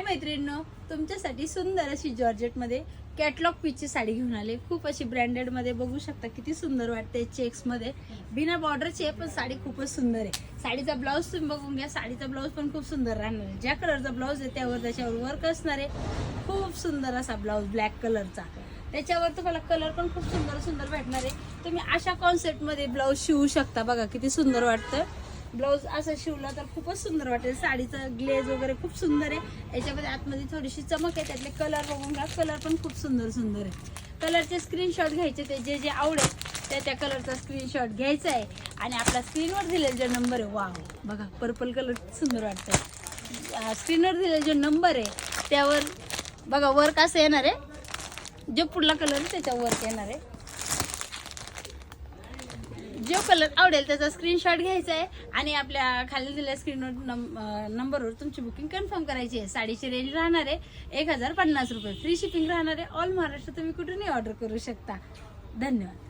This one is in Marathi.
मैत्रिणींनो, तुमच्यासाठी सुंदर अशी जॉर्जेटमध्ये कॅटलॉग पीसची साडी घेऊन आले। खूप अशी ब्रँडेड मध्ये बघू शकता, किती सुंदर वाटते। चेक्स मध्ये बिना बॉर्डरची आहे, पण साडी खूपच सुंदर आहे। साडीचा ब्लाऊज तुम्ही बघून घ्या, साडीचा ब्लाऊज पण खूप सुंदर राहणार आहे। ज्या कलरचा ब्लाऊज आहे त्याच्यावर वर्क असणार आहे। खूप सुंदर असा ब्लाऊज ब्लॅक कलरचा, त्याच्यावर तुम्हाला कलर पण खूप सुंदर सुंदर भेटणार आहे। तुम्ही अशा कॉन्सेप्ट मध्ये ब्लाऊज शिवू शकता। बघा किती सुंदर वाटतं। ब्लाऊज असं शिवला तर खूपच सुंदर वाटेल। साडीचा ग्लेज वगैरे खूप सुंदर आहे। याच्यामध्ये आतमध्ये थोडीशी चमक आहे, त्यातले कलर बघून घ्या, कलर पण खूप सुंदर सुंदर आहे। कलरचे स्क्रीनशॉट घ्यायचे, ते जे जे आवडेल त्या कलरचा स्क्रीनशॉट घ्यायचा आहे आणि आपला स्क्रीनवर दिलेला जो नंबर आहे, वाव बघा पर्पल कलर सुंदर वाटतं। स्क्रीनवर दिलेला जो नंबर आहे त्यावर बघा वर्क असं येणार आहे। जो पुढला कलर आहे त्याच्यावर वर्क येणार आहे। जो कलर आवडेल त्याचा स्क्रीनशॉट घ्यायचा आहे आणि आपल्या खाली दिलेल्या स्क्रीनवर नंबरवर तुमची बुकिंग कन्फर्म करायची आहे। साडीची रेंज राहणार आहे 1050 रुपये। फ्री शिपिंग राहणार आहे। ऑल महाराष्ट्र तुम्ही कुठूनही ऑर्डर करू शकता। धन्यवाद।